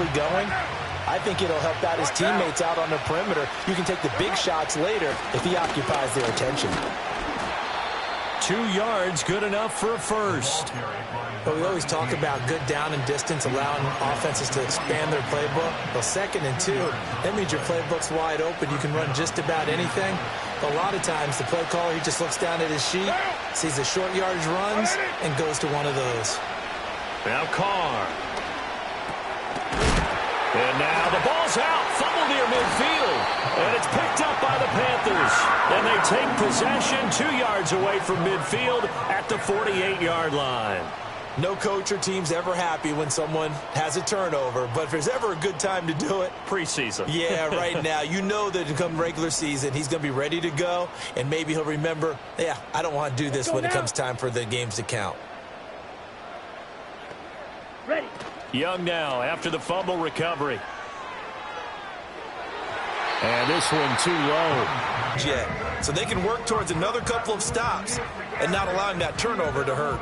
early going, I think it'll help out his teammates out on the perimeter. You can take the big shots later if he occupies their attention. 2 yards, good enough for a first. But we always talk about good down and distance, allowing offenses to expand their playbook. Well, 2nd and 2, that means your playbook's wide open. You can run just about anything. But a lot of times, the play caller, he just looks down at his sheet, sees the short yardage runs, and goes to one of those. Now Carr. And now the ball's out. Fumble near midfield. And it's picked up by the Panthers. And they take possession 2 yards away from midfield at the 48-yard line. No coach or team's ever happy when someone has a turnover, but if there's ever a good time to do it, preseason. Yeah, right now. You know that come regular season, he's going to be ready to go, and maybe he'll remember, yeah, I don't want to do this when it comes time for the games to count. Ready. Young now after the fumble recovery. And this one too low. So they can work towards another couple of stops and not allowing that turnover to hurt.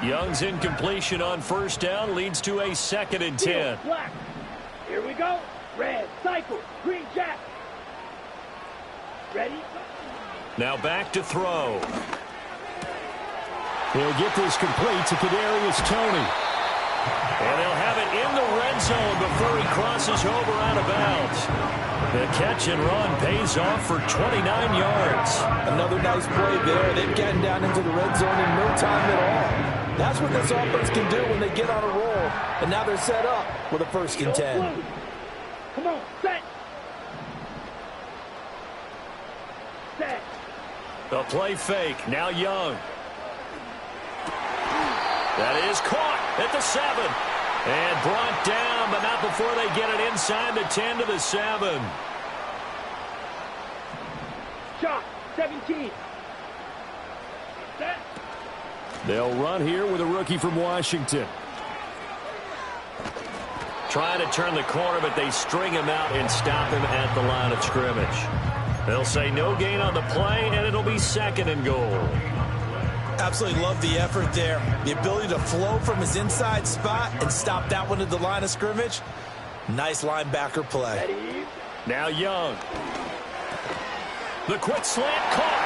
Young's incompletion on first down leads to a 2nd and 10. Black. Here we go. Red, cycle, green jack. Ready? Now back to throw. He'll get this complete to Kadarius Toney. And they'll have it in the red zone before he crosses over out of bounds. The catch and run pays off for 29 yards. Another nice play there. They've gotten down into the red zone in no time at all. That's what this offense can do when they get on a roll. And now they're set up with a 1st and 10. Come on, set. Set. The play fake. Now Young. That is caught at the 7. And brought down, but not before they get it inside the 10 to the 7. Shot, 17. Set. They'll run here with a rookie from Washington. Trying to turn the corner, but they string him out and stop him at the line of scrimmage. They'll say no gain on the play, and it'll be 2nd and goal. Absolutely love the effort there. The ability to flow from his inside spot and stop that one at the line of scrimmage. Nice linebacker play. Ready. Now Young. The quick slant caught.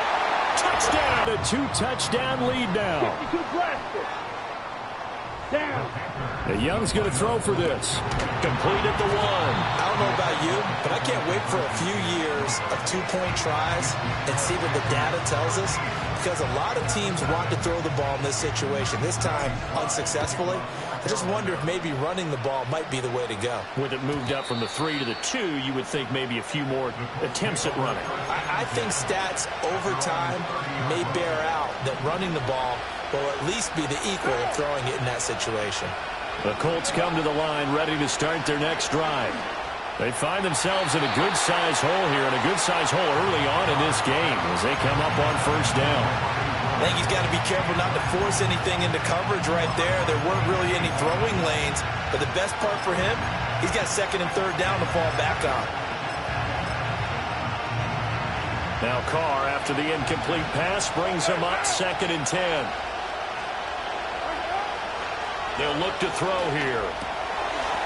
Touchdown. A 2-touchdown lead now. 52 blaster. Down. And Young's going to throw for this. Complete at the 1. I don't know about you, but I can't wait for a few years of 2-point tries and see what the data tells us. Because a lot of teams want to throw the ball in this situation. This time, unsuccessfully. I just wonder if maybe running the ball might be the way to go. With it moved up from the 3 to the 2, you would think maybe a few more attempts at running. I think stats over time may bear out that running the ball will at least be the equal of throwing it in that situation. The Colts come to the line ready to start their next drive. They find themselves in a good-sized hole here, and a good-sized hole early on in this game as they come up on first down. I think he's got to be careful not to force anything into coverage right there. There weren't really any throwing lanes, but the best part for him, he's got 2nd and 3rd down to fall back on. Now Carr, after the incomplete pass, brings him up 2nd and 10. They'll look to throw here.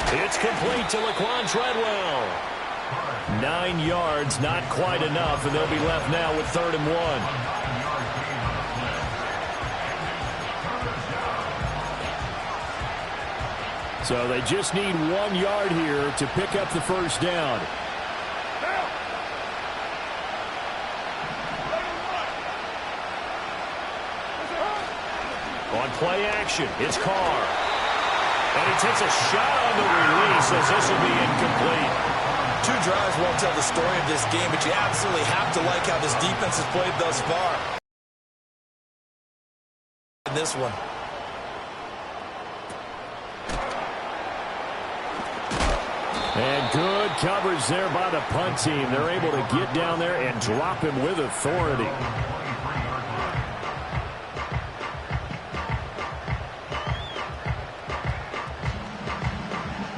It's complete to Laquan Treadwell. 9 yards, not quite enough, and they'll be left now with 3rd and 1. So they just need 1 yard here to pick up the first down. On play action, it's Carr. And he takes a shot on the release as this will be incomplete. 2 drives won't tell the story of this game, but you absolutely have to like how this defense has played thus far. In this one. And good coverage there by the punt team. They're able to get down there and drop him with authority.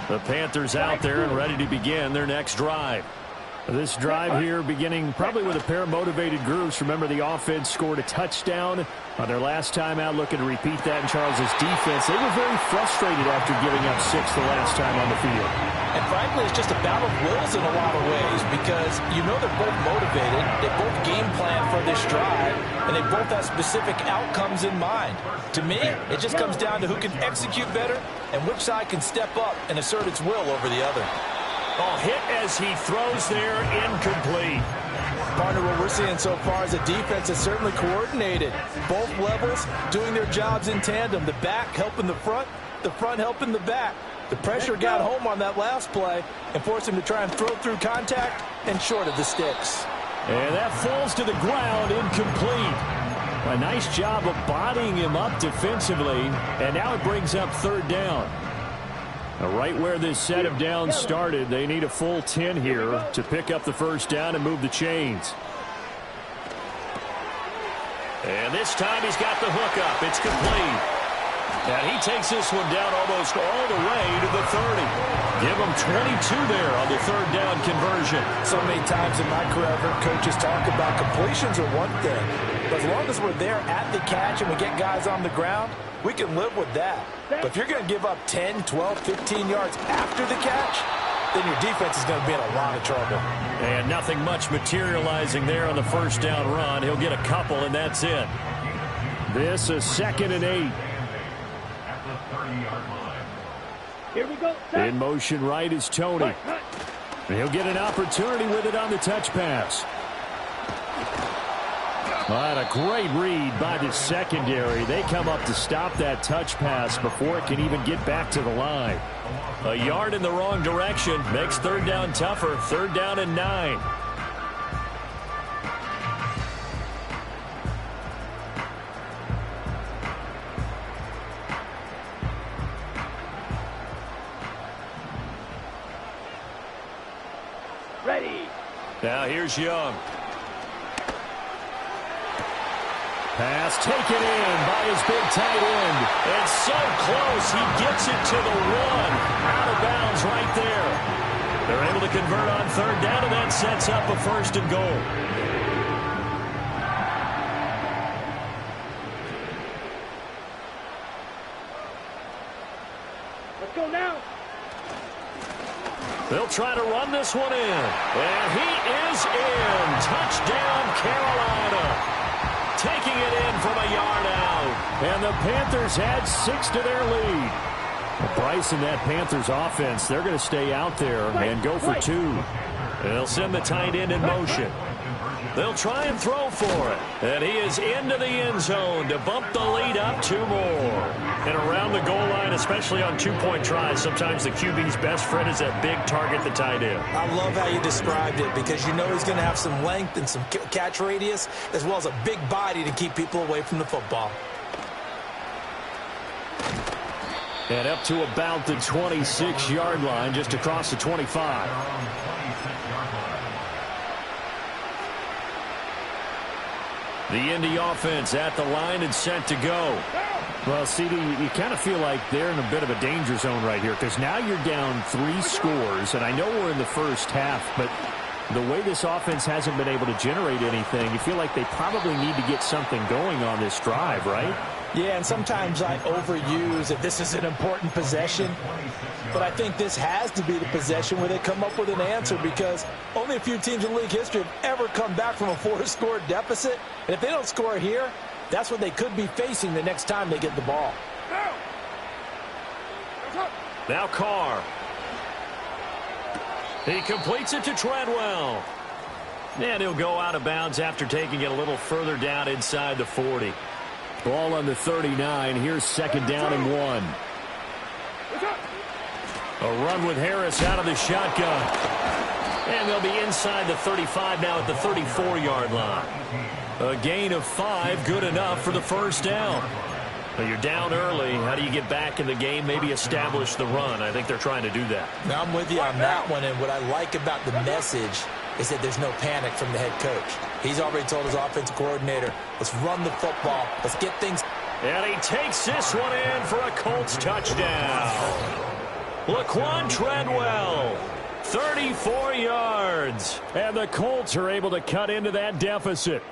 The Panthers out there and ready to begin their next drive. This drive here beginning probably with a pair of motivated groups. Remember, the offense scored a touchdown on their last time out. Looking to repeat that in Charles's defense. They were very frustrated after giving up 6 the last time on the field. And frankly, it's just a battle of wills in a lot of ways because you know they're both motivated. They both game plan for this drive, and they both have specific outcomes in mind. To me, it just comes down to who can execute better and which side can step up and assert its will over the other. Oh, hit as he throws there, incomplete. Partner, what we're seeing so far is a defense that's certainly coordinated. Both levels doing their jobs in tandem. The back helping the front helping the back. The pressure got home on that last play and forced him to try and throw through contact and short of the sticks. And that falls to the ground, incomplete. A nice job of bodying him up defensively, and now it brings up 3rd down. Right where this set of downs started, they need a full 10 here to pick up the 1st down and move the chains. And this time he's got the hook up. It's complete. And he takes this one down almost all the way to the 30. Give him 22 there on the 3rd down conversion. So many times in my career, I've heard coaches talk about completions are one thing. But as long as we're there at the catch and we get guys on the ground, we can live with that. But if you're going to give up 10, 12, 15 yards after the catch, then your defense is going to be in a lot of trouble. And nothing much materializing there on the 1st down run. He'll get a couple, and that's it. This is 2nd and 8. Here we go. In motion right is Tony. And he'll get an opportunity with it on the touch pass. But a great read by the secondary. They come up to stop that touch pass before it can even get back to the line. A yard in the wrong direction makes 3rd down tougher. 3rd down and 9. Ready. Now here's Young. Pass taken in by his big tight end. And so close, he gets it to the 1. Out of bounds right there. They're able to convert on 3rd down, and that sets up a 1st and goal. Let's go now. They'll try to run this one in. And he is in. Touchdown, Carolina. Taking it in from a yard out. And the Panthers had 6 to their lead. Well, Bryce and that Panthers offense, they're going to stay out there and go for 2. They'll send the tight end in motion. They'll try and throw for it. And he is into the end zone to bump the lead up 2 more. And around the goal line, especially on 2-point tries, sometimes the QB's best friend is that big target, the tight end. I love how you described it because you know he's going to have some length and some catch radius as well as a big body to keep people away from the football. And up to about the 26-yard line, just across the 25. The Indy offense at the line and set to go. Well, CD, you kind of feel like they're in a bit of a danger zone right here because now you're down 3 scores, and I know we're in the first half, but the way this offense hasn't been able to generate anything, you feel like they probably need to get something going on this drive, right? Yeah, and sometimes I overuse if this is an important possession. But I think this has to be the possession where they come up with an answer because only a few teams in league history have ever come back from a 4-score deficit. And if they don't score here, that's what they could be facing the next time they get the ball. Now Carr. He completes it to Treadwell. And he'll go out of bounds after taking it a little further down inside the 40. Ball on the 39. Here's 2nd down and 1. A run with Harris out of the shotgun. And they'll be inside the 35 now at the 34-yard line. A gain of 5, good enough for the 1st down. Well, you're down early. How do you get back in the game, maybe establish the run? I think they're trying to do that. Now I'm with you on that one, and what I like about the message is that there's no panic from the head coach. He's already told his offensive coordinator, let's run the football, let's get things. And he takes this one in for a Colts touchdown. Laquan Treadwell 34 yards. And the Colts are able to cut into that deficit.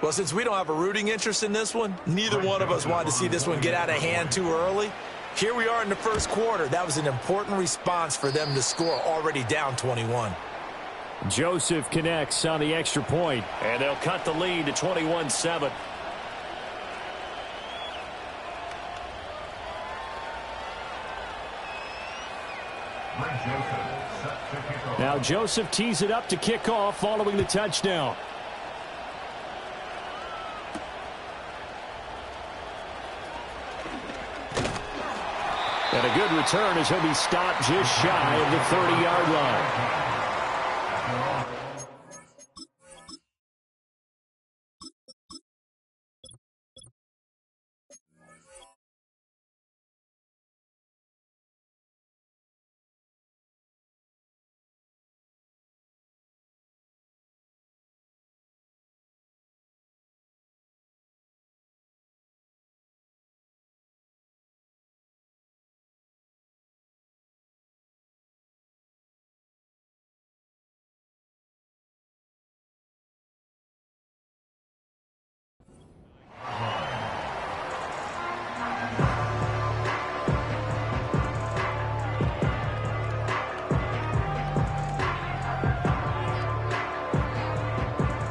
Well, since we don't have a rooting interest in this one, neither one of us wanted to see this one get out of hand too early. Here we are in the first quarter. That was an important response for them to score, already down 21. Joseph connects on the extra point, and they'll cut the lead to 21-7. Now Joseph tees it up to kick off following the touchdown. And a good return as he'll be stopped just shy of the 30-yard line.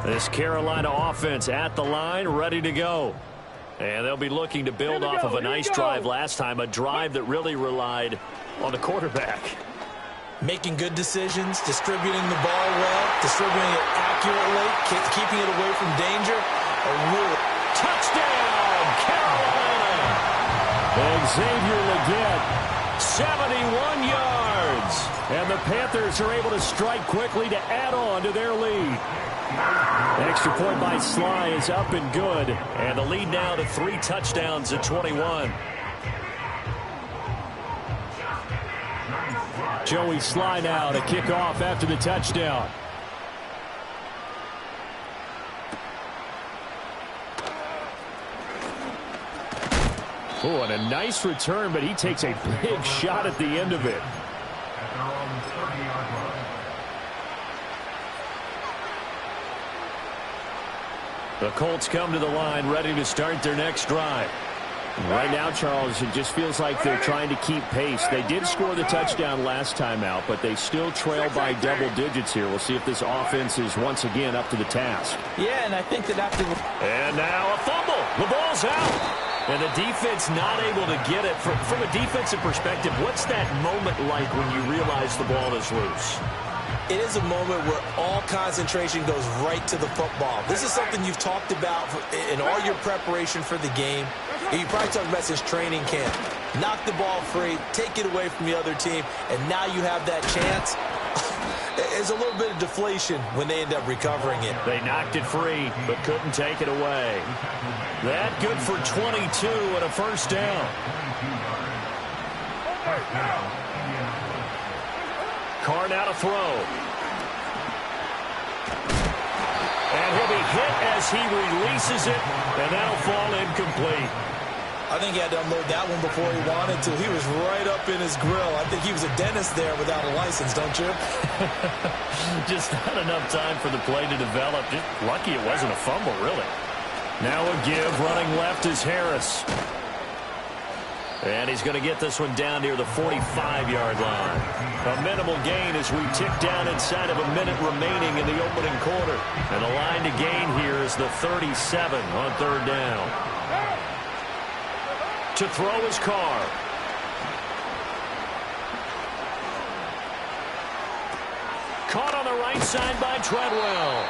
This Carolina offense at the line, ready to go. And they'll be looking to build off of a nice drive last time, a drive that really relied on the quarterback. Making good decisions, distributing the ball well, distributing it accurately, keeping it away from danger. A real touchdown, Carolina! And Xavier Legette, 71 yards. And the Panthers are able to strike quickly to add on to their lead. Extra point by Sly is up and good. And the lead now to 3 touchdowns at 21. Joey Sly now to kick off after the touchdown. Oh, and a nice return, but he takes a big shot at the end of it. The Colts come to the line, ready to start their next drive. Right now, Charles, it just feels like they're trying to keep pace. They did score the touchdown last time out, but they still trail by double digits here. We'll see if this offense is once again up to the task. Yeah, and I think that after... And now a fumble. The ball's out. And the defense not able to get it. From a defensive perspective, what's that moment like when you realize the ball is loose? It is a moment where all concentration goes right to the football. This is something you've talked about in all your preparation for the game. You probably talked about since training camp. Knock the ball free, take it away from the other team, and now you have that chance. There's a little bit of deflation when they end up recovering it. They knocked it free, but couldn't take it away. That good for 22 and a first down. Carr now to throw. And he'll be hit as he releases it, and that'll fall incomplete. I think he had to unload that one before he wanted to. He was right up in his grill. I think he was a dentist there without a license, don't you? Just not enough time for the play to develop. Just lucky it wasn't a fumble, really. Now a give, running left is Harris. And he's going to get this one down near the 45-yard line. A minimal gain as we tick down inside of a minute remaining in the opening quarter. And the line to gain here is the 37 on third down. To throw is Carr. Caught on the right side by Treadwell.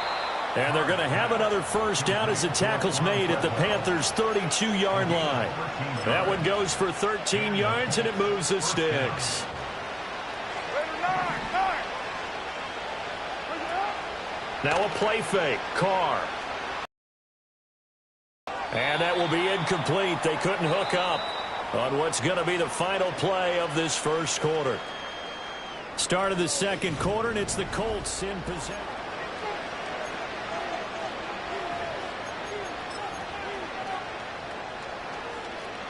And they're going to have another first down as the tackle's made at the Panthers' 32-yard line. That one goes for 13 yards, and it moves the sticks. Now a play fake. Carr. And that will be incomplete. They couldn't hook up on what's going to be the final play of this first quarter. Start of the second quarter, and it's the Colts in possession.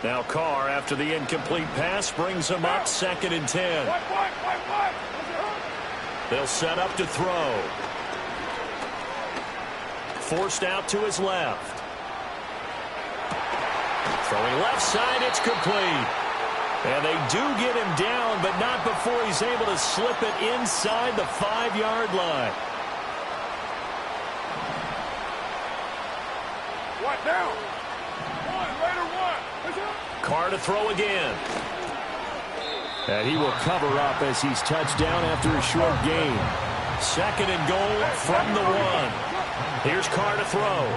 Now Carr, after the incomplete pass, brings him up 2nd and 10. They'll set up to throw. Forced out to his left. Throwing left side, it's complete. And they do get him down, but not before he's able to slip it inside the 5-yard line. What now? Carr to throw again. And he will cover up as he's touched down after a short gain. 2nd and goal from the 1. Here's Carr to throw.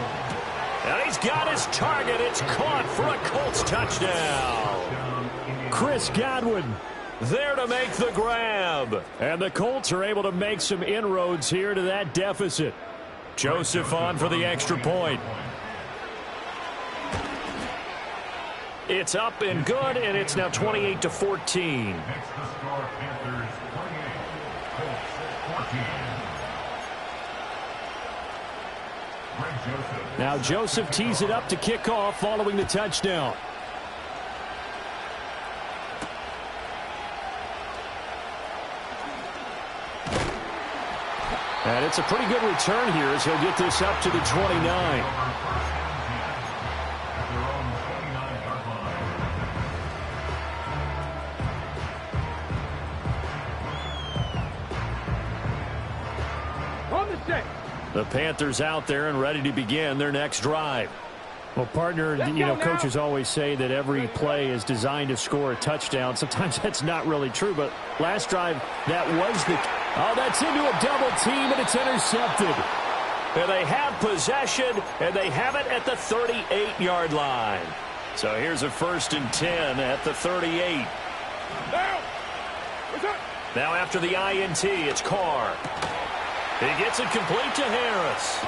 And he's got his target. It's caught for a Colts touchdown. Chris Godwin there to make the grab. And the Colts are able to make some inroads here to that deficit. Joseph on for the extra point. It's up and good, and it's now 28-14. Now Joseph tees it up to kick off following the touchdown. And it's a pretty good return here as he'll get this up to the 29. The Panthers out there and ready to begin their next drive. Well, partner, coaches always say that every play is designed to score a touchdown. Sometimes that's not really true, but last drive, that was the... Oh, that's into a double team, and it's intercepted. And they have possession, and they have it at the 38-yard line. So here's a 1st and 10 at the 38. Now after the INT, it's Carr. He gets it complete to Harris.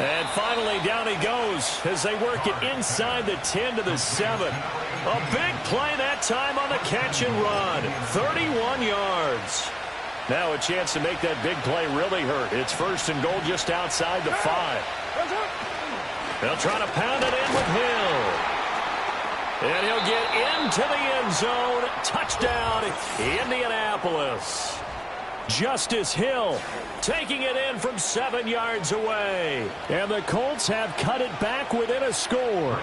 And finally, down he goes as they work it inside the 10 to the 7. A big play that time on the catch and run. 31 yards. Now a chance to make that big play really hurt. It's 1st and goal just outside the 5. They'll try to pound it in with Hill. And he'll get into the end zone. Touchdown, Indianapolis. Justice Hill taking it in from 7 yards away. And the Colts have cut it back within a score.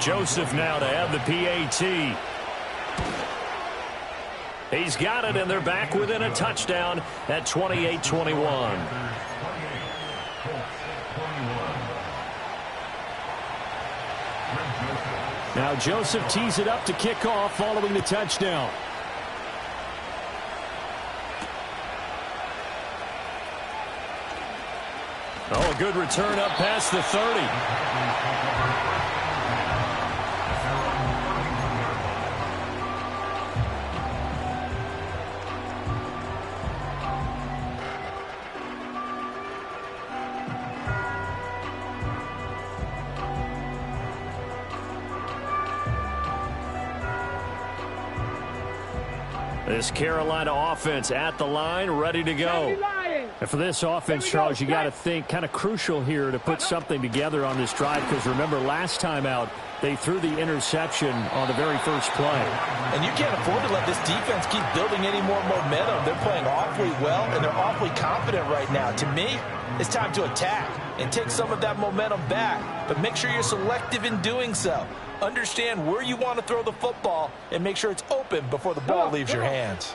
Joseph now to have the PAT. He's got it, and they're back within a touchdown at 28-21. Now Joseph tees it up to kick off following the touchdown. Oh, a good return up past the 30. This Carolina offense at the line, ready to go. And for this offense, Charles, you got to think kind of crucial here to put something together on this drive, because remember last time out they threw the interception on the very first play. And you can't afford to let this defense keep building any more momentum. They're playing awfully well, and they're awfully confident right now. To me, it's time to attack and take some of that momentum back. But make sure you're selective in doing so. Understand where you want to throw the football and make sure it's open before the ball leaves your hands.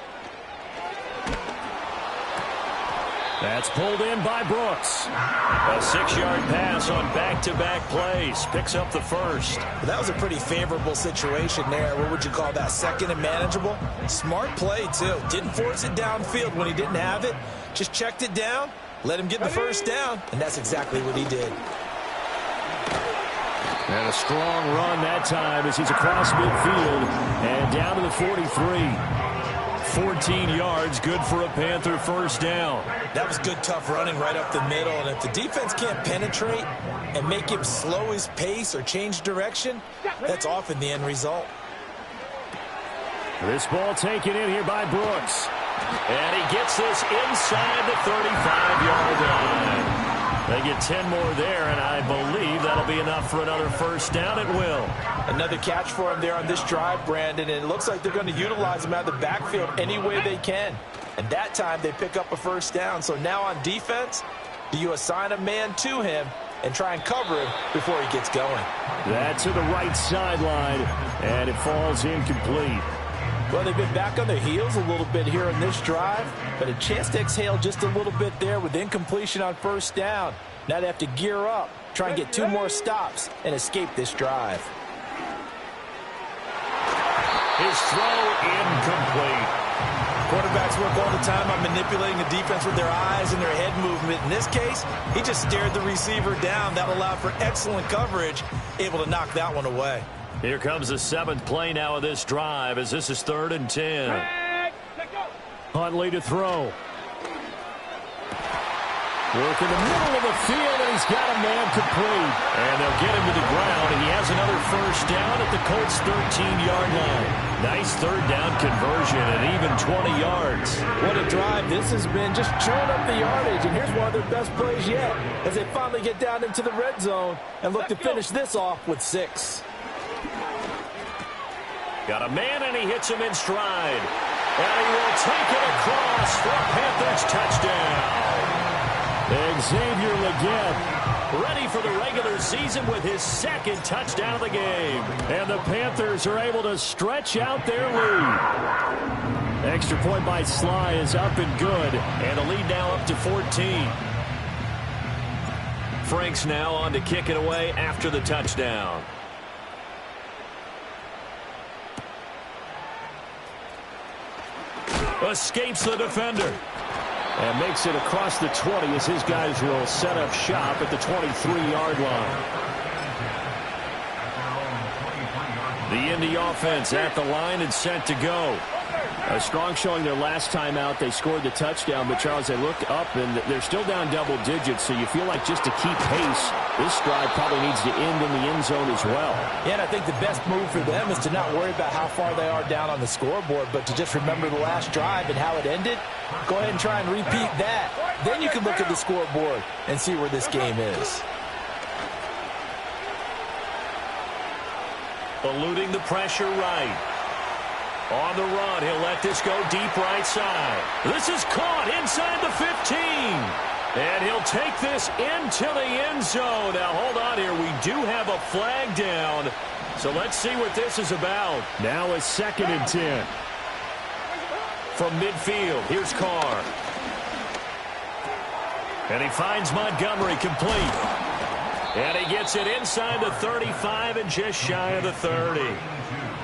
That's pulled in by Brooks. A 6-yard pass on back-to-back plays. Picks up the first. That was a pretty favorable situation there. What would you call that? 2nd and manageable? Smart play, too. Didn't force it downfield when he didn't have it. Just checked it down, let him get the first down, and that's exactly what he did. And a strong run that time as he's across midfield and down to the 43. 14 yards, good for a Panther first down. That was good, tough running right up the middle. And if the defense can't penetrate and make him slow his pace or change direction, that's often the end result. This ball taken in here by Brooks. And he gets this inside the 35-yard line. They get 10 more there, and I believe that'll be enough for another first down. It will. Another catch for him there on this drive, Brandon, and it looks like they're going to utilize him out of the backfield any way they can. And that time they pick up a first down. So now on defense, do you assign a man to him and try and cover him before he gets going? That to the right sideline, and it falls incomplete. Well, they've been back on their heels a little bit here on this drive, but a chance to exhale just a little bit there with incompletion on first down. Now they have to gear up, try and get 2 more stops, and escape this drive. His throw incomplete. Quarterbacks work all the time on manipulating the defense with their eyes and their head movement. In this case, he just stared the receiver down. That allowed for excellent coverage, able to knock that one away. Here comes the 7th play now of this drive as this is 3rd and 10. Huntley to throw. Work in the middle of the field, and he's got a man complete. And they'll get him to the ground, and he has another first down at the Colts' 13-yard line. Nice 3rd down conversion and even 20 yards. What a drive this has been, just chewing up the yardage. And here's one of their best plays yet as they finally get down into the red zone and look to finish this off with 6. Got a man, and he hits him in stride. And he will take it across for a Panthers touchdown. Xavier Legette ready for the regular season with his 2nd touchdown of the game. And the Panthers are able to stretch out their lead. Extra point by Sly is up and good. And the lead now up to 14. Franks now on to kick it away after the touchdown. Escapes the defender. And makes it across the 20 as his guys will set up shop at the 23-yard line. The Indy offense at the line and set to go. A strong showing their last time out. They scored the touchdown, but Charles, they look up and they're still down double digits, so you feel like just to keep pace, this drive probably needs to end in the end zone as well. Yeah, and I think the best move for them is to not worry about how far they are down on the scoreboard, but to just remember the last drive and how it ended. Go ahead and try and repeat that. Then you can look at the scoreboard and see where this game is. Eluding the pressure right. On the run, he'll let this go deep right side. This is caught inside the 15. And he'll take this into the end zone. Now, hold on here. We do have a flag down. So let's see what this is about. Now it's 2nd and 10. From midfield, here's Carr. And he finds Montgomery complete. And he gets it inside the 35 and just shy of the 30.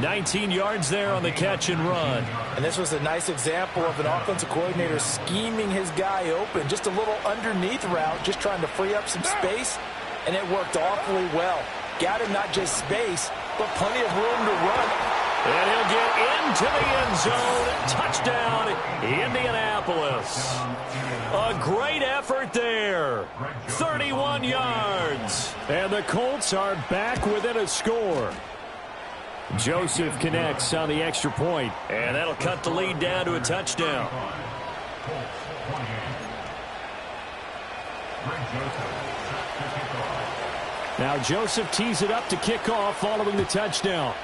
19 yards there on the catch and run. And this was a nice example of an offensive coordinator scheming his guy open. Just a little underneath route, just trying to free up some space, and it worked awfully well. Got him not just space, but plenty of room to run. And he'll get into the end zone. Touchdown, Indianapolis. A great effort there. 31 yards. And the Colts are back within a score. Joseph connects on the extra point, and that'll cut the lead down to a touchdown. Now Joseph tees it up to kick off following the touchdown.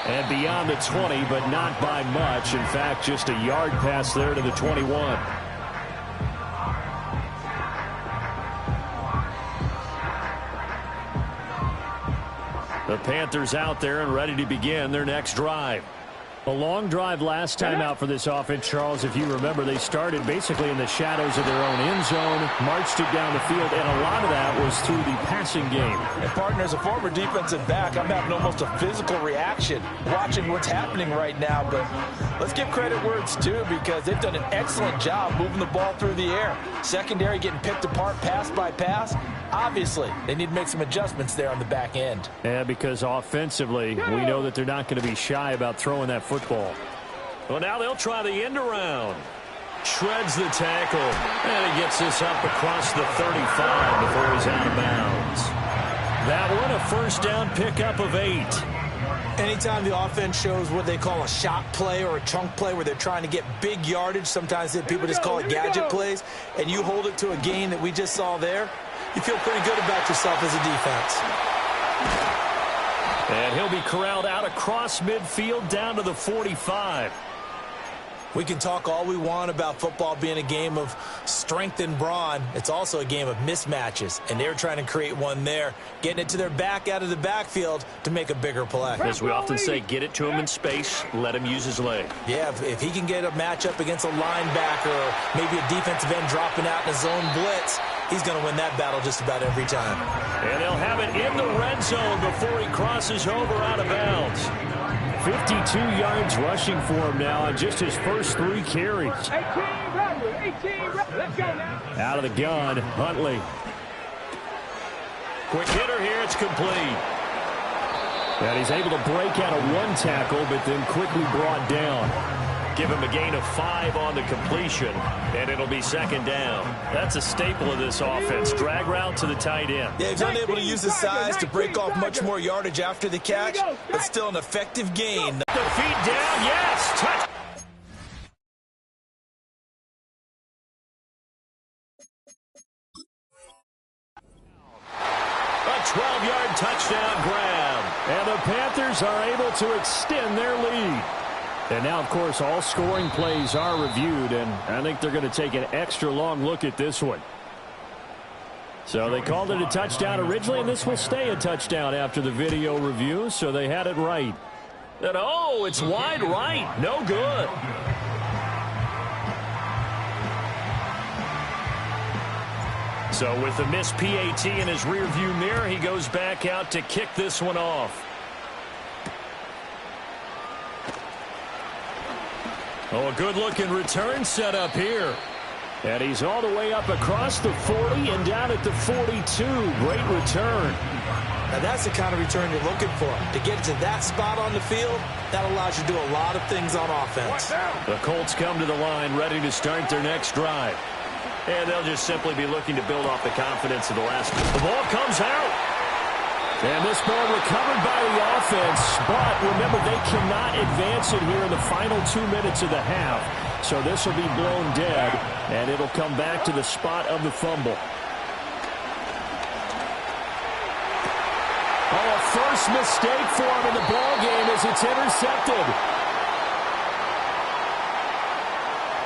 And beyond the 20, but not by much. In fact, just a yard pass there to the 21. The Panthers out there and ready to begin their next drive. A long drive last time out for this offense, Charles. If you remember, they started basically in the shadows of their own end zone, marched it down the field, and a lot of that was through the passing game. And partner, as a former defensive back, I'm having almost a physical reaction watching what's happening right now. But let's give credit where it's due, because they've done an excellent job moving the ball through the air. Secondary getting picked apart pass by pass. Obviously, they need to make some adjustments there on the back end. Yeah, because offensively, we know that they're not going to be shy about throwing that football. Well, now they'll try the end around. Shreds the tackle. And he gets this up across the 35 before he's out of bounds. That one, a first down pickup of 8. Anytime the offense shows what they call a shot play or a chunk play where they're trying to get big yardage, sometimes people just call it gadget plays, and you hold it to a gain that we just saw there, you feel pretty good about yourself as a defense. And he'll be corralled out across midfield down to the 45. We can talk all we want about football being a game of strength and brawn. It's also a game of mismatches, and they're trying to create one there, getting it to their back out of the backfield to make a bigger play. As we often say, get it to him in space, let him use his leg. Yeah, if he can get a matchup against a linebacker or maybe a defensive end dropping out in a zone blitz, he's going to win that battle just about every time. And they'll have it in the red zone before he crosses over out of bounds. 52 yards rushing for him now on just his first 3 carries. 18, let's go now. Out of the gun, Huntley. Quick hitter here, it's complete. And he's able to break out of 1 tackle, but then quickly brought down. Give him a gain of 5 on the completion, and it'll be second down. That's a staple of this offense. Drag route to the tight end. Yeah, he's unable to use his size to break off much more yardage after the catch, but still an effective gain. The feet down, yes, touch. A 12-yard touchdown grab. And the Panthers are able to extend their lead. And now, of course, all scoring plays are reviewed, and I think they're going to take an extra long look at this one. So they called it a touchdown originally, and this will stay a touchdown after the video review, so they had it right. And oh, it's wide right. No good. So with the missed PAT in his rearview mirror, he goes back out to kick this one off. Oh, a good-looking return set up here. And he's all the way up across the 40 and down at the 42. Great return. Now, that's the kind of return you're looking for. To get to that spot on the field, that allows you to do a lot of things on offense. The Colts come to the line ready to start their next drive. And they'll just simply be looking to build off the confidence of the last. The ball comes out. And this ball recovered by the offense, but remember, they cannot advance it here in the final 2 minutes of the half. So this will be blown dead, and it'll come back to the spot of the fumble. Oh, a first mistake for him in the ball game as it's intercepted.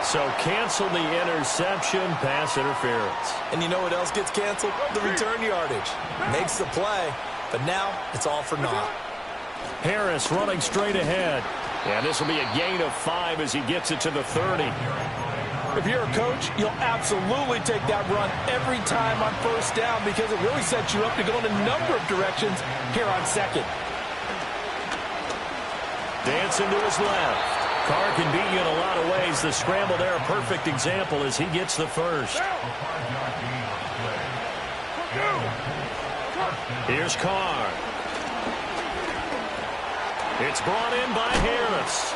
So cancel the interception, pass interference. And you know what else gets canceled? The return yardage. Makes the play. But now, it's all for naught. Harris running straight ahead. And this will be a gain of 5 as he gets it to the 30. If you're a coach, you'll absolutely take that run every time on first down because it really sets you up to go in a number of directions here on second. Dancing to his left. Carr can beat you in a lot of ways. The scramble there, a perfect example as he gets the first. Here's Carr. It's brought in by Harris.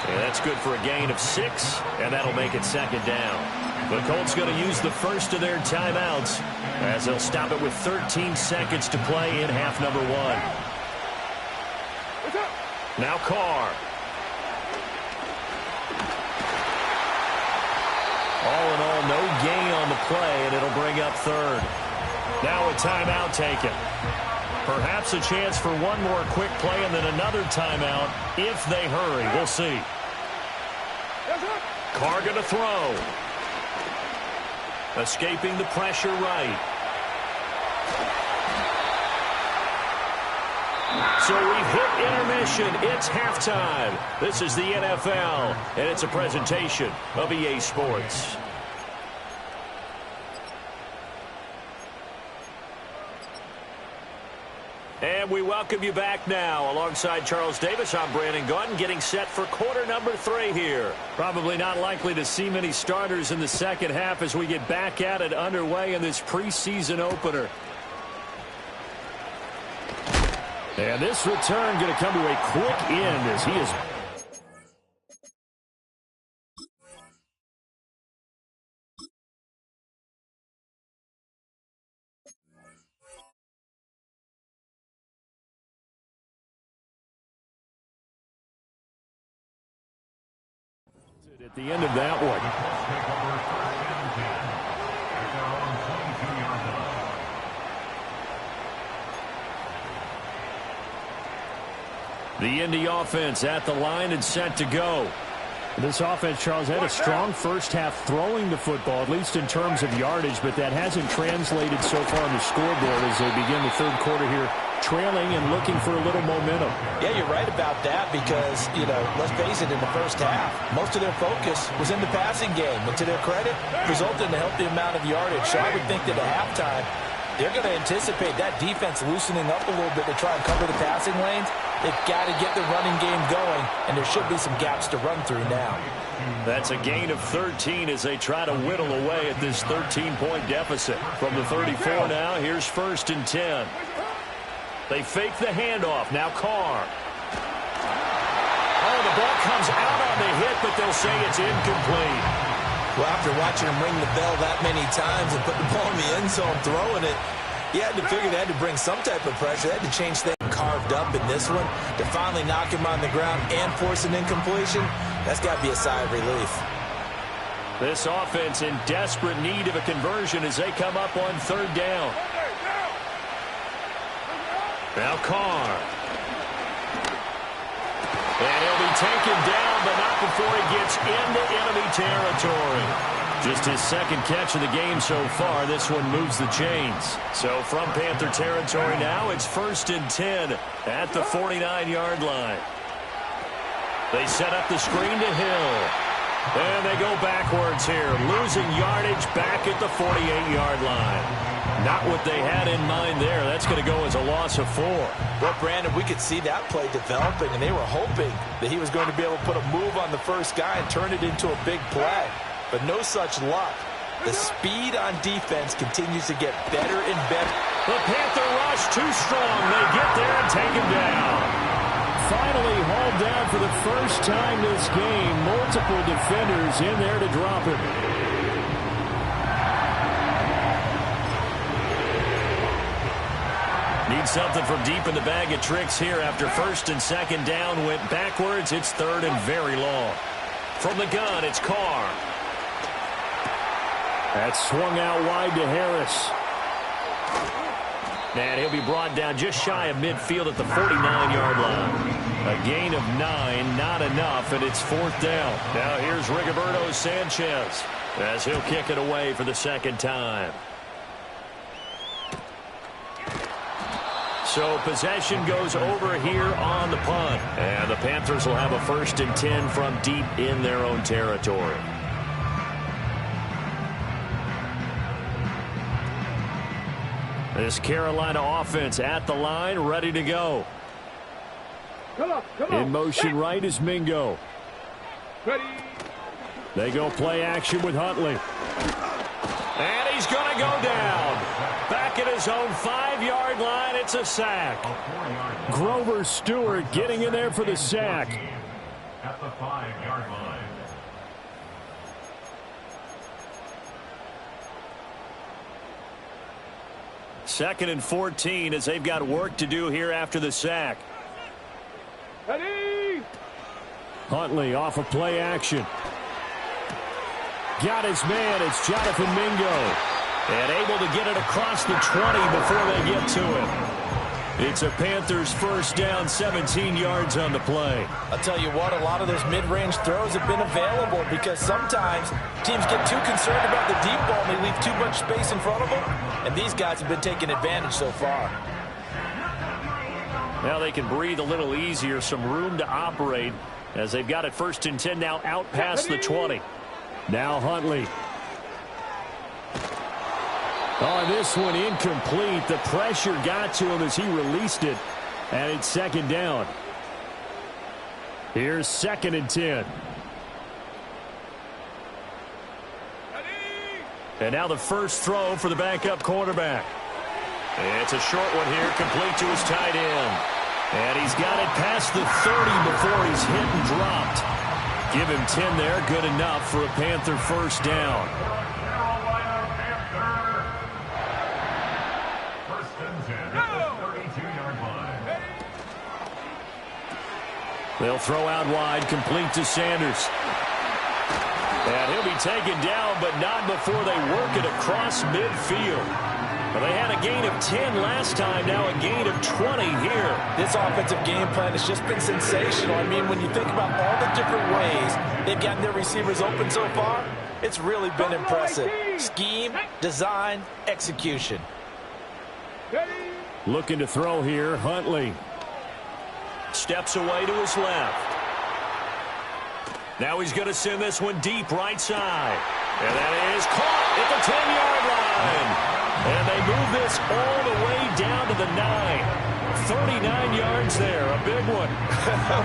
And that's good for a gain of 6, and that'll make it second down. The Colts going to use the first of their timeouts as they'll stop it with 13 seconds to play in half number 1. Now Carr. All in all, no gain on the play, and it'll bring up third. Now a timeout taken. Perhaps a chance for one more quick play and then another timeout if they hurry. We'll see. Carr going to throw. Escaping the pressure right. So we've hit intermission. It's halftime. This is the NFL, and it's a presentation of EA Sports. And we welcome you back now. Alongside Charles Davis, I'm Brandon Gaudin, getting set for quarter number 3 here. Probably not likely to see many starters in the second half as we get back at it underway in this preseason opener. And this return going to come to a quick end as he is At the end of that one. The Indy offense at the line and set to go. This offense, Charles, had a strong first half throwing the football, at least in terms of yardage, but that hasn't translated so far on the scoreboard as they begin the third quarter here, trailing and looking for a little momentum. Yeah, you're right about that because, let's face it, in the first half, most of their focus was in the passing game. And to their credit, resulted in a healthy amount of yardage. So I would think that at halftime, they're going to anticipate that defense loosening up a little bit to try and cover the passing lanes. They've got to get the running game going, and there should be some gaps to run through now. That's a gain of 13 as they try to whittle away at this 13-point deficit. From the 34 now, here's 1st and 10. They fake the handoff. Now Carr. Oh, the ball comes out on the hit, but they'll say it's incomplete. Well, after watching him ring the bell that many times and put the ball in the end zone throwing it, you had to figure they had to bring some type of pressure. They had to change things carved up in this one to finally knock him on the ground and force an incompletion. That's got to be a sigh of relief. This offense in desperate need of a conversion as they come up on 3rd down. Now Carr. And he'll be taken down, but not before he gets into enemy territory. Just his 2nd catch of the game so far. This one moves the chains. So from Panther territory now, it's 1st and 10 at the 49-yard line. They set up the screen to Hill. And they go backwards here, losing yardage back at the 48-yard line. Not what they had in mind there. That's going to go as a loss of 4. Well, Brandon, we could see that play developing, and they were hoping that he was going to be able to put a move on the first guy and turn it into a big play. But no such luck. The speed on defense continues to get better and better. The Panther rush too strong. They get there and take him down. Finally hauled down for the first time this game. Multiple defenders in there to drop him. Need something from deep in the bag of tricks here after 1st and 2nd down. Went backwards. It's 3rd and very long. From the gun, it's Carr. That's swung out wide to Harris. And he'll be brought down just shy of midfield at the 49-yard line. A gain of 9, not enough, and it's 4th down. Now here's Rigoberto Sanchez as he'll kick it away for the 2nd time. So possession goes over here on the punt. And the Panthers will have a 1st and 10 from deep in their own territory. This Carolina offense at the line, ready to go. Come on. In motion right is Mingo. Ready. They go play action with Huntley. And he's going to go down. Back at his own 5-yard line, it's a sack. Grover Stewart getting in there for the sack. At the 5-yard line. Second and 14 as they've got work to do here after the sack. Ready. Huntley off of play action. Got his man. It's Jonathan Mingo. And able to get it across the 20 before they get to it. It's a Panthers 1st down, 17 yards on the play. I'll tell you what, a lot of those mid-range throws have been available because sometimes teams get too concerned about the deep ball and they leave too much space in front of them. And these guys have been taking advantage so far. Now they can breathe a little easier, some room to operate as they've got it 1st and 10 now out past the 20. Now Huntley. On this one, incomplete. The pressure got to him as he released it. And it's 2nd down. Here's 2nd and 10. And now the first throw for the backup quarterback. It's a short one here, complete to his tight end. And he's got it past the 30 before he's hit and dropped. Give him 10 there, good enough for a Panther 1st down. They'll throw out wide, complete to Sanders. He'll be taken down, but not before they work it across midfield. Well, they had a gain of 10 last time, now a gain of 20 here. This offensive game plan has just been sensational. I mean, when you think about all the different ways they've gotten their receivers open so far, it's really been impressive. Scheme, design, execution. Looking to throw here, Huntley. Steps away to his left. Now he's going to send this one deep right side. And that is caught at the 10-yard line. And they move this all the way down to the 9. 39 yards there, a big one.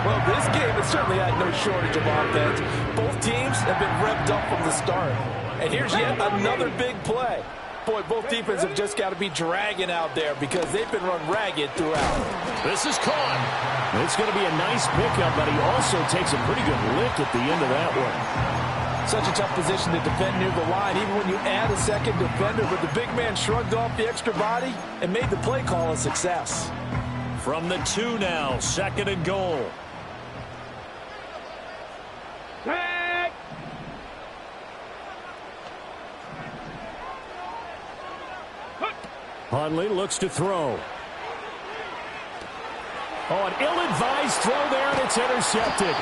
Well, this game has certainly had no shortage of offense. Both teams have been revved up from the start. And here's yet another big play. Boy, both defenses have just got to be dragging out there because they've been run ragged throughout. This is caught. It's going to be a nice pickup, but he also takes a pretty good lick at the end of that one. Such a tough position to defend near the line, even when you add a second defender. But the big man shrugged off the extra body and made the play call a success. From the 2 now, 2nd and goal. Huntley looks to throw. Oh, an ill-advised throw there, and it's intercepted.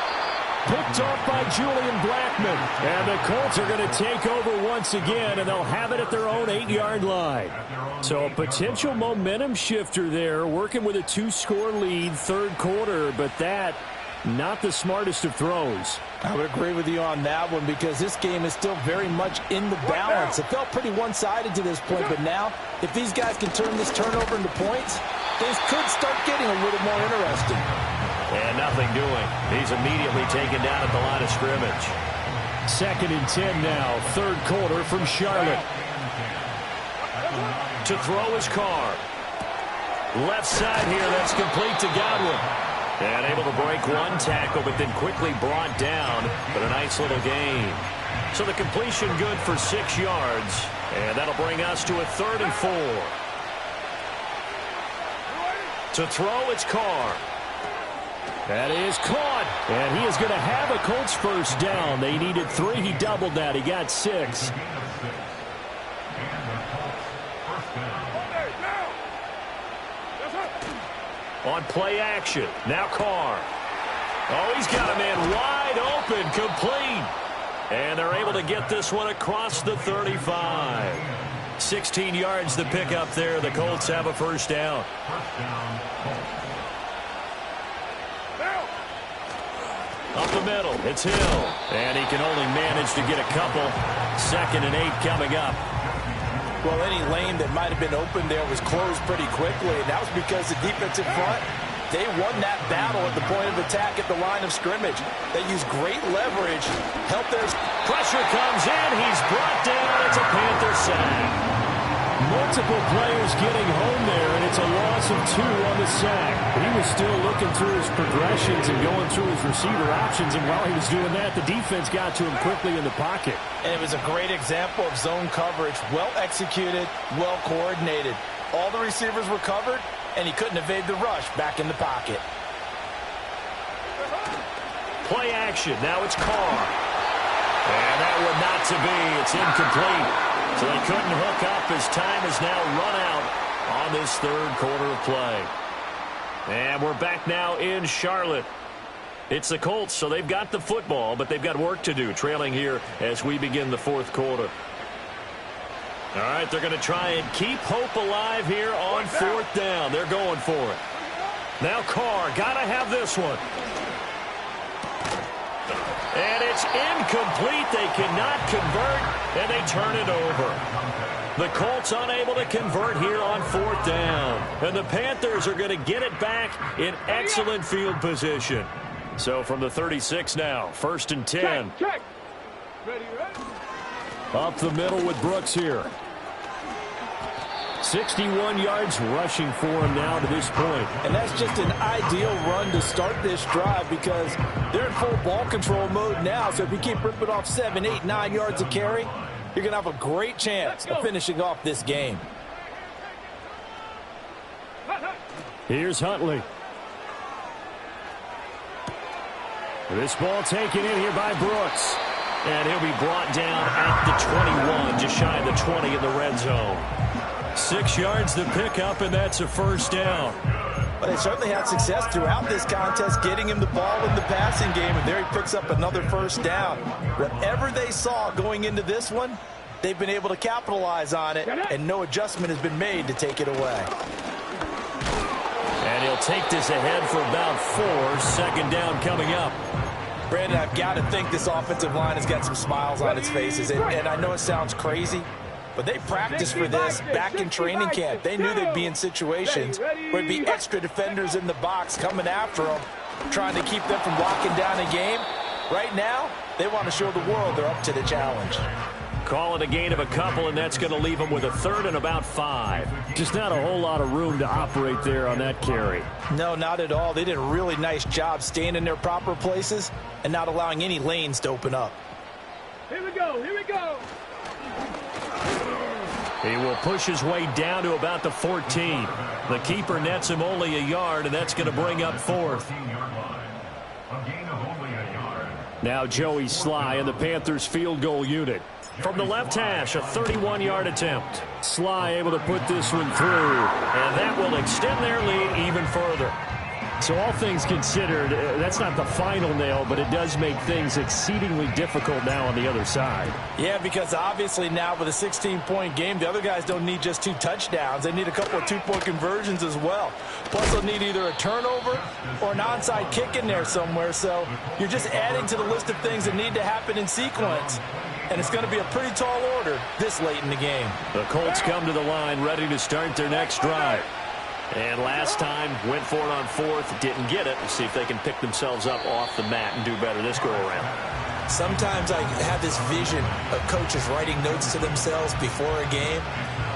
Picked off by Julian Blackmon. And the Colts are going to take over once again, and they'll have it at their own 8-yard line. So a potential momentum shifter there, working with a 2-score lead, third quarter, but that, not the smartest of throws. I would agree with you on that one because this game is still very much in the balance. It felt pretty one-sided to this point, but now, if these guys can turn this turnover into points, things could start getting a little more interesting. And nothing doing. He's immediately taken down at the line of scrimmage. 2nd and 10 now, third quarter from Charlotte. To throw his Carr. Left side here, that's complete to Godwin. And able to break one tackle, but then quickly brought down. But a nice little gain. So the completion good for 6 yards. And that'll bring us to a 3rd and 4. To throw, it's Carr. That is caught. And he is going to have a Colts first down. They needed 3. He doubled that. He got 6. On play action. Now Carr. Oh, he's got a man wide open. Complete. And they're able to get this one across the 35. 16 yards to pick up there. The Colts have a first down. Up the middle, it's Hill. And he can only manage to get a couple. 2nd and 8 coming up. Well, any lane that might have been open there was closed pretty quickly, and that was because the defense in front, they won that battle at the point of attack at the line of scrimmage. They used great leverage, helped their... Pressure comes in, he's brought down. It's a Panther sack. Multiple players getting home there, and it's a loss of 2 on the sack. He was still looking through his progressions and going through his receiver options, and while he was doing that, the defense got to him quickly in the pocket. And it was a great example of zone coverage, well executed, well coordinated. All the receivers were covered, and he couldn't evade the rush back in the pocket. Play action, now it's Carr. And that one not to be, it's incomplete. So they couldn't hook up as time has now run out on this third quarter of play. And we're back now in Charlotte. It's the Colts, so they've got the football, but they've got work to do, trailing here as we begin the fourth quarter. All right, they're going to try and keep hope alive here on 4th down. They're going for it. Now Carr, got to have this one. And it's incomplete. They cannot convert, and they turn it over. The Colts unable to convert here on 4th down. And the Panthers are going to get it back in excellent field position. So from the 36 now, 1st and 10. Check. Ready. Up the middle with Brooks here. 61 yards rushing for him now to this point. And that's just an ideal run to start this drive because they're in full ball control mode now. So if you keep ripping off 7, 8, 9 yards of carry, you're going to have a great chance of finishing off this game. Here's Huntley. This ball taken in here by Brooks. And he'll be brought down at the 21, just shy of the 20 in the red zone. 6 yards to pick up, and that's a first down. But they certainly had success throughout this contest, getting him the ball in the passing game, and there he picks up another first down. Whatever they saw going into this one, they've been able to capitalize on it, and no adjustment has been made to take it away. And he'll take this ahead for about 4. Second down coming up. Brandon, I've got to think this offensive line has got some smiles on its faces, and I know it sounds crazy, but they practiced for this back in training camp. They knew they'd be in situations where there'd be extra defenders in the box coming after them, trying to keep them from locking down a game. Right now, they want to show the world they're up to the challenge. Call it a gain of a couple, and that's going to leave them with a 3rd and about 5. Just not a whole lot of room to operate there on that carry. No, not at all. They did a really nice job staying in their proper places and not allowing any lanes to open up. Here we go, here we go. He will push his way down to about the 14. The keeper nets him only a yard, and that's going to bring up 4th. A gain of only a yard. Now Joey Sly and the Panthers field goal unit. From the left hash, a 31-yard attempt. Sly able to put this one through. And that will extend their lead even further. So all things considered, that's not the final nail, but it does make things exceedingly difficult now on the other side. Yeah, because obviously now with a 16-point game, the other guys don't need just 2 touchdowns. They need a couple of 2-point conversions as well. Plus, they'll need either a turnover or an onside kick in there somewhere. So you're just adding to the list of things that need to happen in sequence. And it's going to be a pretty tall order this late in the game. The Colts come to the line ready to start their next drive. And last time, went for it on 4th, didn't get it. We'll see if they can pick themselves up off the mat and do better this go-around. Sometimes I have this vision of coaches writing notes to themselves before a game.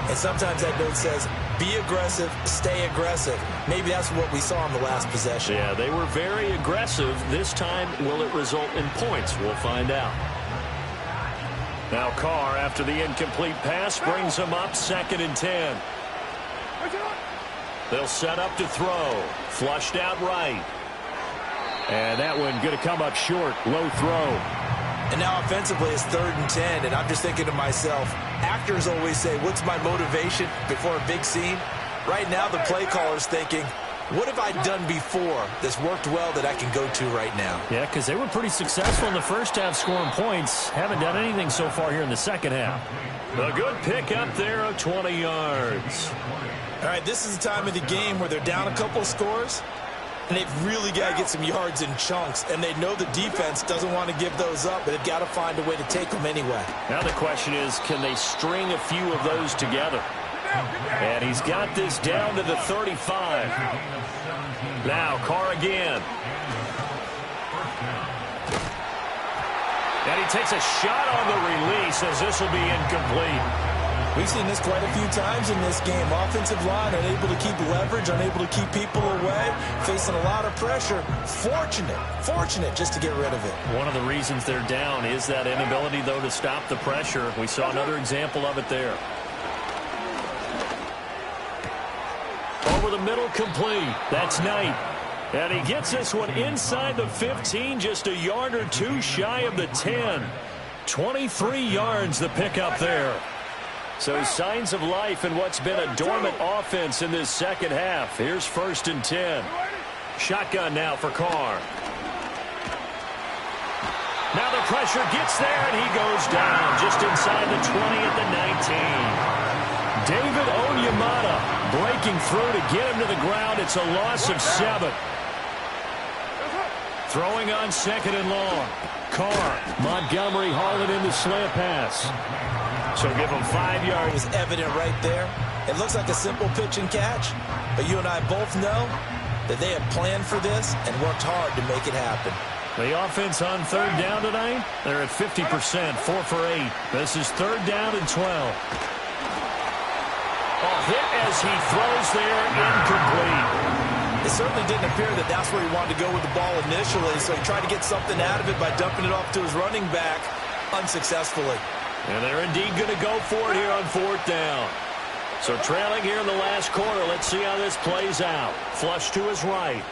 And sometimes that note says, be aggressive, stay aggressive. Maybe that's what we saw in the last possession. Yeah, they were very aggressive. This time, will it result in points? We'll find out. Now Carr, after the incomplete pass, brings him up 2nd and 10. They'll set up to throw. Flushed out right. And that one going to come up short. Low throw. And now offensively it's 3rd and 10. And I'm just thinking to myself, actors always say, what's my motivation before a big scene? Right now the play caller's thinking, what have I done before that's worked well that I can go to right now? Yeah, because they were pretty successful in the first half scoring points. Haven't done anything so far here in the second half. A good pickup there of 20 yards. All right, this is the time of the game where they're down a couple of scores, and they've really got to get some yards in chunks, and they know the defense doesn't want to give those up, but they've got to find a way to take them anyway. Now the question is, can they string a few of those together? And he's got this down to the 35. Now Carr again. And he takes a shot on the release as this will be incomplete. We've seen this quite a few times in this game. Offensive line unable to keep leverage, unable to keep people away, facing a lot of pressure. Fortunate just to get rid of it. One of the reasons they're down is that inability, though, to stop the pressure. We saw another example of it there. Over the middle, complete. That's Knight. And he gets this one inside the 15, just a yard or 2 shy of the 10. 23 yards the pickup there. So signs of life in what's been a dormant offense in this second half. Here's 1st and 10. Shotgun now for Carr. Now the pressure gets there, and he goes down just inside the 20 at the 19. David Onyemata breaking through to get him to the ground. It's a loss of 7. Throwing on 2nd and long. Carr. Montgomery hauling in the slant pass. So give him 5 yards. It was evident right there. It looks like a simple pitch and catch, but you and I both know that they have planned for this and worked hard to make it happen. The offense on 3rd down tonight, they're at 50%, 4 for 8. This is 3rd down and 12. A hit as he throws there, incomplete. It certainly didn't appear that that's where he wanted to go with the ball initially, so he tried to get something out of it by dumping it off to his running back unsuccessfully. And they're indeed going to go for it here on 4th down. So trailing here in the last quarter, let's see how this plays out. Flush to his right.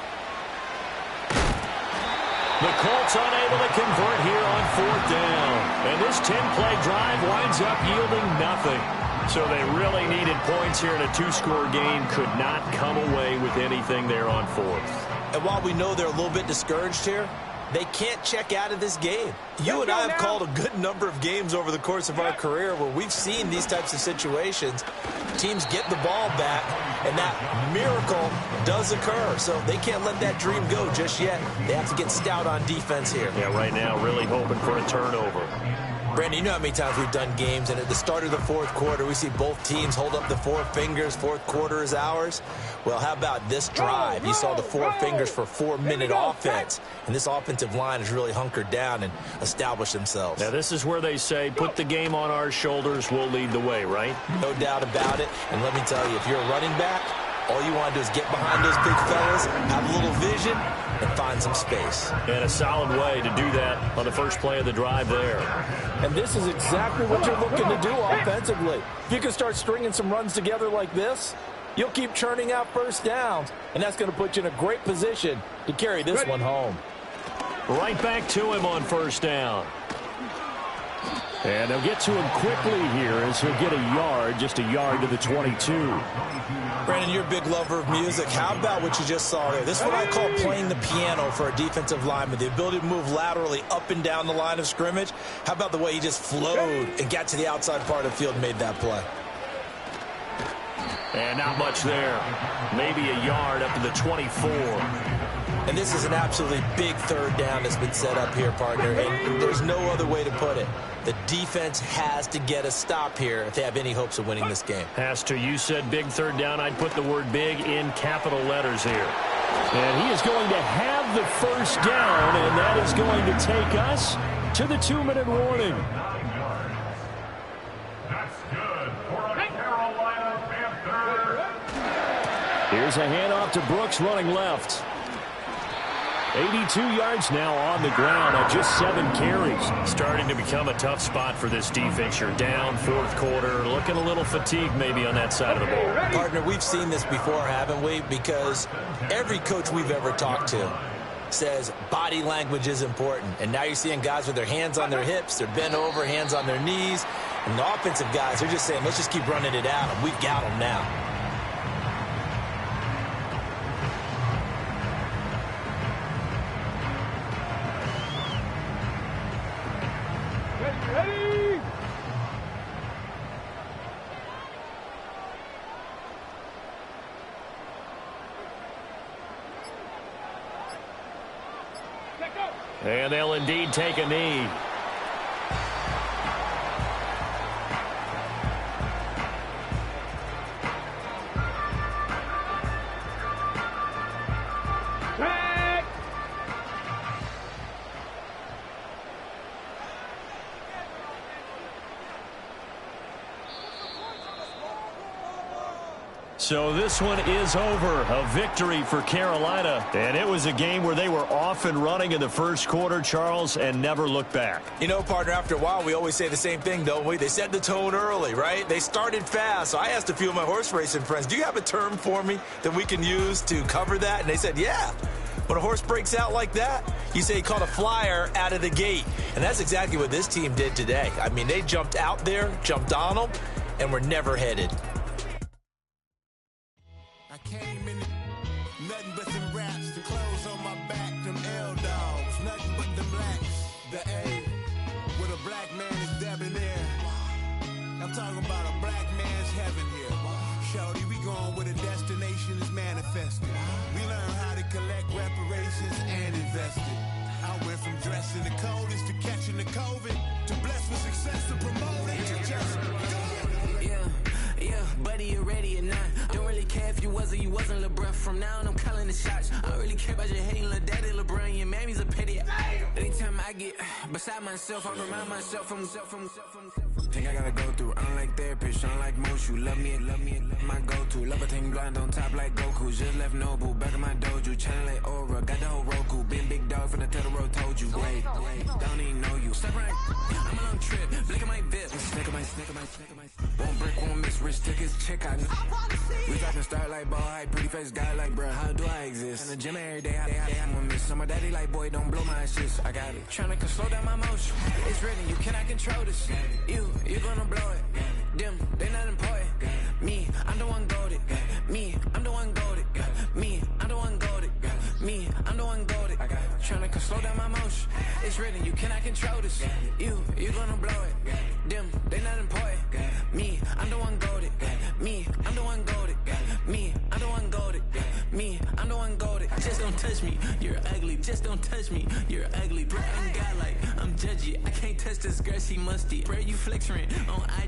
The Colts unable to convert here on 4th down. And this 10-play drive winds up yielding nothing. So they really needed points here in a 2-score game. Could not come away with anything there on 4th. And while we know they're a little bit discouraged here, they can't check out of this game. You and I have called a good number of games over the course of our career where we've seen these types of situations. Teams get the ball back, and that miracle does occur. So they can't let that dream go just yet. They have to get stout on defense here. Yeah, right now really hoping for a turnover. Brandon, you know how many times we've done games, and at the start of the 4th quarter, we see both teams hold up the 4 fingers, 4th quarter is ours. Well, how about this drive? You saw the 4 fingers for 4-minute offense, and this offensive line has really hunkered down and established themselves. Now, this is where they say, put the game on our shoulders, we'll lead the way, right? No doubt about it, and let me tell you, if you're a running back, all you want to do is get behind those big fellas, have a little vision, and find some space. And a solid way to do that on the first play of the drive there. And this is exactly what you're looking to do offensively. If you can start stringing some runs together like this, you'll keep churning out first downs, and that's going to put you in a great position to carry this one home. Right back to him on 1st down. And they'll get to him quickly here as he'll get a yard, just a yard to the 22. Brandon, you're a big lover of music. How about what you just saw there? This is what I call playing the piano for a defensive lineman, the ability to move laterally up and down the line of scrimmage. How about the way he just flowed and got to the outside part of the field and made that play? And not much there. Maybe a yard up to the 24. And this is an absolutely big 3rd down that's been set up here, partner, and there's no other way to put it. The defense has to get a stop here if they have any hopes of winning this game. Has to. You said big 3rd down. I'd put the word big in capital letters here. And he is going to have the 1st down, and that is going to take us to the 2-minute warning. That's good for a Carolina Panther. Here's a handoff to Brooks running left. 82 yards now on the ground on just 7 carries. Starting to become a tough spot for this defense. You're down 4th quarter, looking a little fatigued maybe on that side of the ball. Partner, we've seen this before, haven't we? Because every coach we've ever talked to says body language is important. And now you're seeing guys with their hands on their hips, they're bent over, hands on their knees. And the offensive guys are just saying, let's just keep running it out, and we've got them now. And they'll indeed take a knee. So this one is over. A victory for Carolina. And it was a game where they were off and running in the 1st quarter, Charles, and never looked back. You know, partner, after a while, we always say the same thing, don't we? They set the tone early, right? They started fast. So I asked a few of my horse racing friends, do you have a term for me that we can use to cover that? And they said, yeah. When a horse breaks out like that, you say he caught a flyer out of the gate. And that's exactly what this team did today. I mean, they jumped out there, jumped on them, and were never headed. Came in nothing but them raps, the clothes on my back, them L-dogs, nothing but them blacks, the A, with a black man is debonair. I'm talking about a black man's heaven here. Shorty, we going where the destination is manifested. We learn how to collect reparations and invest it. I went from dressing the coldest to catching the COVID, to blessed with success to promoting to just Yeah, buddy, you ready or not? Don't really care if you was or you wasn't LeBron. From now on, I'm calling the shots. I don't really care about your hating little daddy LeBron. Your mammy's a pity. Anytime I get beside myself, I remind myself from. Think I gotta go through. I don't like therapist, I don't like most. You love me, my go-to. Love a thing blind on top like Goku. Just left Nobu, back in my dojo. Channel like Aura, got the whole Roku. Been big dog from the Tether Road, told you. Wait, don't even know you. Step right, I'm on a trip. Blick at my VIP. Snicker my. Won't break, won't miss. Rich tickets, check out. We talking start like ball hype. like pretty face guy like, bruh, how do I exist? In the gym every day, I'm gonna miss. So my daddy like, boy, don't blow my assist. I got it. Tryna slow down my motion. It's written, you cannot control this. You gonna blow it. Them, they not important. Me, I'm the one goated. Me, I'm the one goated. Me, I'm the one goated. Me, I'm the one goated. Tryna slow down my motion. It's written, you cannot control this. You gonna blow it. Them, they not important. Me, I'm the one goated. Me, I'm the one goated. Me, I'm the one goated. Me, I'm the one goated. Just don't touch me. You're ugly. Just don't touch me. You're ugly. Bro, I'm godlike. I'm judgy. I can't touch this girl. She musty. Bro, you flexing on IG.